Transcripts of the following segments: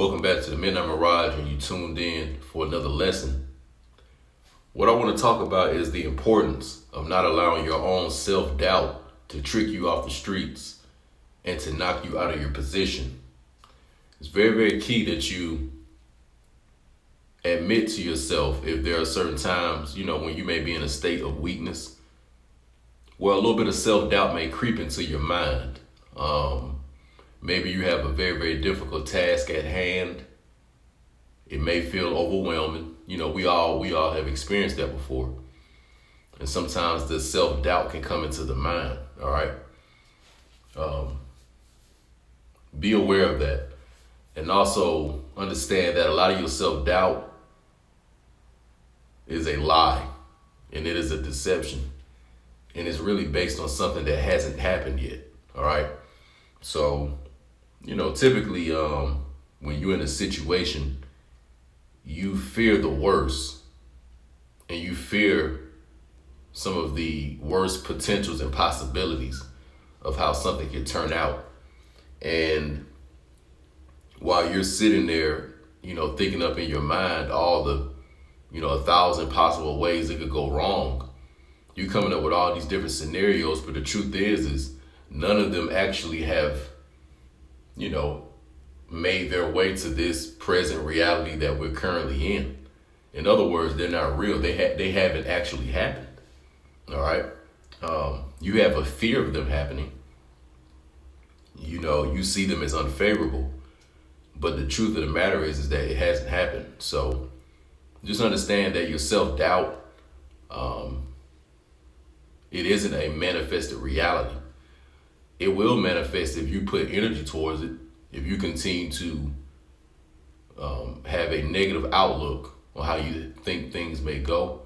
Welcome back to the Midnight Mirage, and you tuned in for another lesson. What I want to talk about is the importance of not allowing your own self-doubt to trick you off the streets and to knock you out of your position. It's very, very key that you admit to yourself if there are certain times, when you may be in a state of weakness. Well, a little bit of self-doubt may creep into your mind. Maybe you have a very, very difficult task at hand. It may feel overwhelming. We all have experienced that before. And sometimes the self-doubt can come into the mind, all right? Be aware of that. And also understand that a lot of your self-doubt is a lie, and it is a deception. And it's really based on something that hasn't happened yet, all right? So, typically when you're in a situation, you fear the worst, and you fear some of the worst potentials and possibilities of how something could turn out. And while you're sitting there, thinking up in your mind all the, 1,000 possible ways it could go wrong, you're coming up with all these different scenarios, but the truth is none of them actually have, made their way to this present reality that we're currently in. In other words, they're not real. They haven't actually happened. All right. You have a fear of them happening. You see them as unfavorable, but the truth of the matter is that it hasn't happened. So just understand that your self-doubt, it isn't a manifested reality. It will manifest if you put energy towards it. If you continue to have a negative outlook on how you think things may go,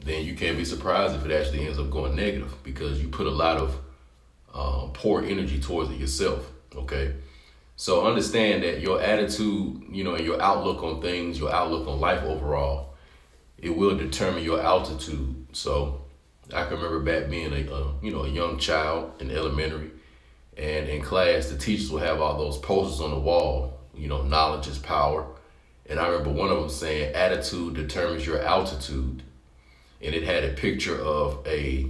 then you can't be surprised if it actually ends up going negative, because you put a lot of poor energy towards it yourself, okay? So understand that your attitude, and your outlook on things, your outlook on life overall, it will determine your altitude. So I can remember back being a young child in elementary, and in class, the teachers would have all those posters on the wall, knowledge is power. And I remember one of them saying, attitude determines your altitude. And it had a picture of a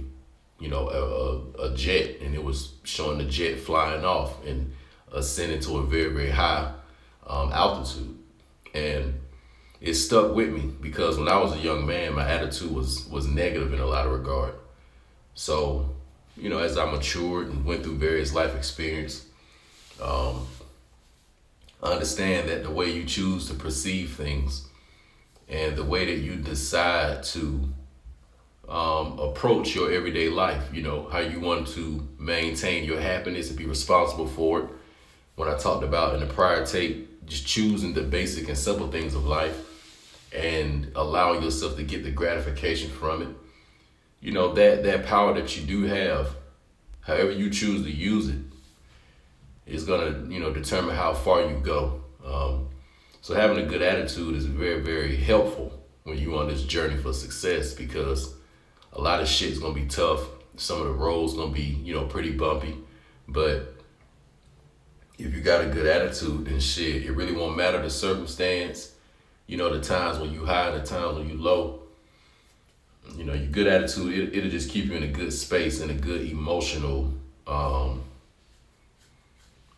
jet, and it was showing the jet flying off and ascending to a very, very high altitude. And it stuck with me because when I was a young man, my attitude was negative in a lot of regard. So, as I matured and went through various life experience, I understand that the way you choose to perceive things and the way that you decide to approach your everyday life, how you want to maintain your happiness and be responsible for it. When I talked about in the prior tape, just choosing the basic and simple things of life and allowing yourself to get the gratification from it. That power that you do have, however you choose to use it, is gonna, determine how far you go. So having a good attitude is very, very helpful when you're on this journey for success, because a lot of shit is gonna be tough. Some of the roads gonna be, pretty bumpy, but if you got a good attitude, then shit, it really won't matter the circumstance. The times when you high, the times when you low. Your good attitude, it'll just keep you in a good space and a good emotional,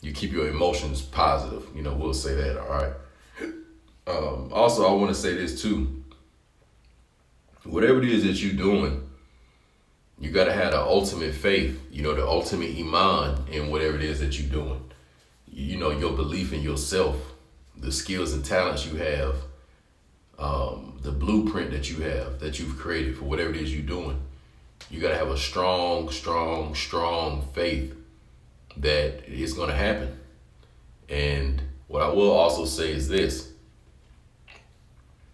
you keep your emotions positive, we'll say that, all right? Also, I want to say this too. Whatever it is that you're doing, you got to have the ultimate faith, the ultimate iman in whatever it is that you're doing. Your belief in yourself, the skills and talents you have, the blueprint that you have, that you've created for whatever it is you're doing. You got to have a strong, strong, strong faith that it's going to happen. And what I will also say is this: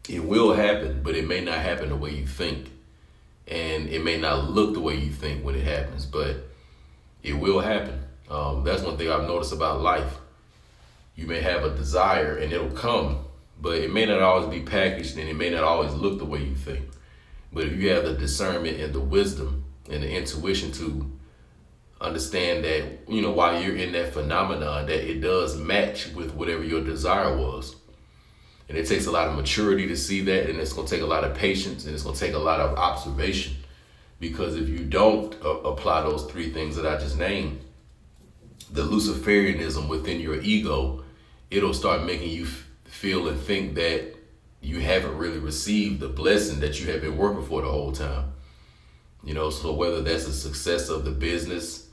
it will happen, but it may not happen the way you think. And it may not look the way you think when it happens, but it will happen. That's one thing I've noticed about life. You may have a desire and it'll come, but it may not always be packaged, and it may not always look the way you think. But if you have the discernment and the wisdom and the intuition to understand that, while you're in that phenomenon, that it does match with whatever your desire was. And it takes a lot of maturity to see that, and it's going to take a lot of patience, and it's going to take a lot of observation. Because if you don't apply those three things that I just named, the Luciferianism within your ego, it'll start making you feel and think that you haven't really received the blessing that you have been working for the whole time. So whether that's the success of the business,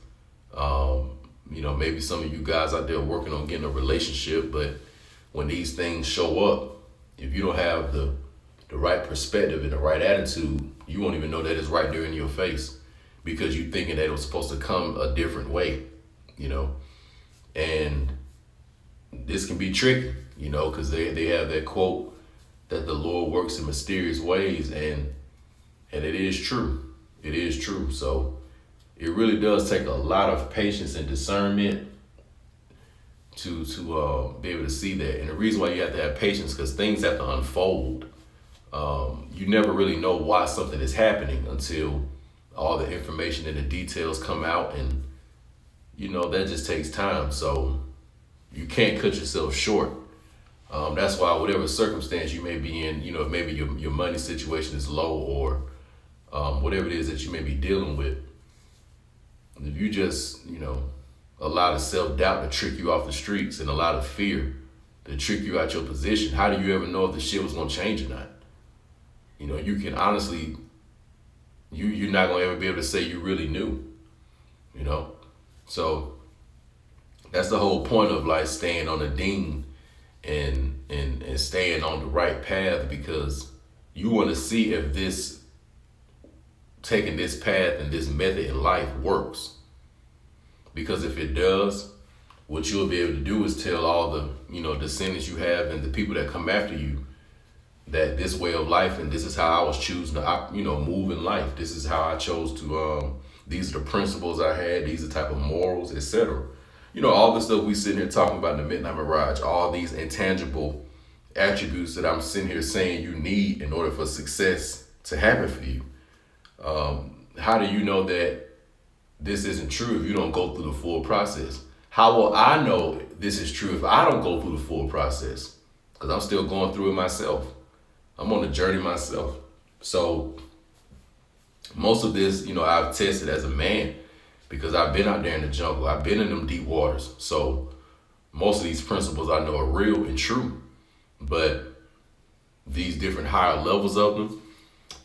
maybe some of you guys out there working on getting a relationship, but when these things show up, if you don't have the right perspective and the right attitude, you won't even know that it's right there in your face, because you're thinking that it was supposed to come a different way, and this can be tricky, because they have that quote that the Lord works in mysterious ways, and it is true. It is true. So it really does take a lot of patience and discernment to be able to see that. And the reason why you have to have patience, because things have to unfold. You never really know why something is happening until all the information and the details come out, and that just takes time. So you can't cut yourself short. That's why whatever circumstance you may be in, if maybe your money situation is low, or whatever it is that you may be dealing with, if you just, allow the self-doubt to trick you off the streets, and allow the fear to trick you out your position, how do you ever know if the shit was going to change or not? You can honestly, you're not going to ever be able to say you really knew, So that's the whole point of like staying on the ding and staying on the right path, because you want to see if taking this path and this method in life works. Because if it does, what you'll be able to do is tell all the, descendants you have and the people that come after you that this way of life, and this is how I was choosing to, move in life. This is how I chose to, these are the principles I had, these are the type of morals, etc. All the stuff we sitting here talking about in the Midnight Mirage, all these intangible attributes that I'm sitting here saying you need in order for success to happen for you. How do you know that this isn't true if you don't go through the full process? How will I know this is true if I don't go through the full process? Because I'm still going through it myself. I'm on the journey myself. So most of this, I've tested as a man, because I've been out there in the jungle. I've been in them deep waters. So most of these principles I know are real and true. But these different higher levels of them,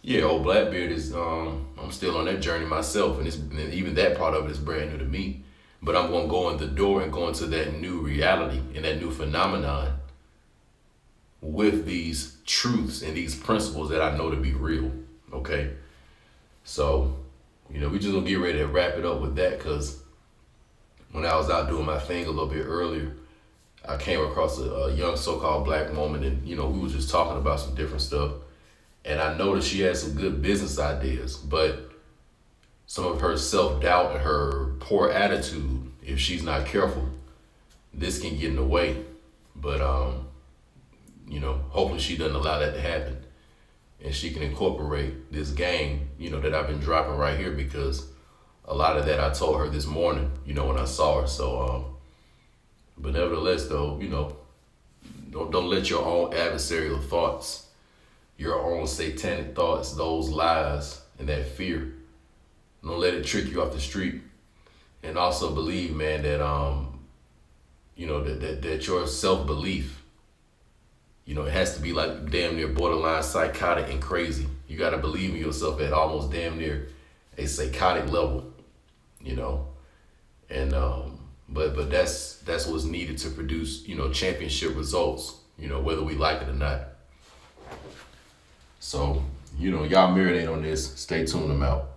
yeah, old Blackbeard is, I'm still on that journey myself. And even that part of it is brand new to me. But I'm going to go in the door and go into that new reality and that new phenomenon with these truths and these principles that I know to be real. Okay. So, we just gonna get ready to wrap it up with that, because when I was out doing my thing a little bit earlier, I came across a young so-called black woman, and we were just talking about some different stuff, and I noticed she had some good business ideas, but some of her self-doubt and her poor attitude, if she's not careful, this can get in the way. But hopefully she doesn't allow that to happen, and she can incorporate this game, that I've been dropping right here, because a lot of that I told her this morning, when I saw her. So, but nevertheless though, don't let your own adversarial thoughts, your own satanic thoughts, those lies and that fear, don't let it trick you off the street. And also believe, man, that, that your self-belief, it has to be like damn near borderline psychotic and crazy. You got to believe in yourself at almost damn near a psychotic level, and but that's what's needed to produce, championship results, whether we like it or not. So, y'all marinate on this. Stay tuned. I'm out.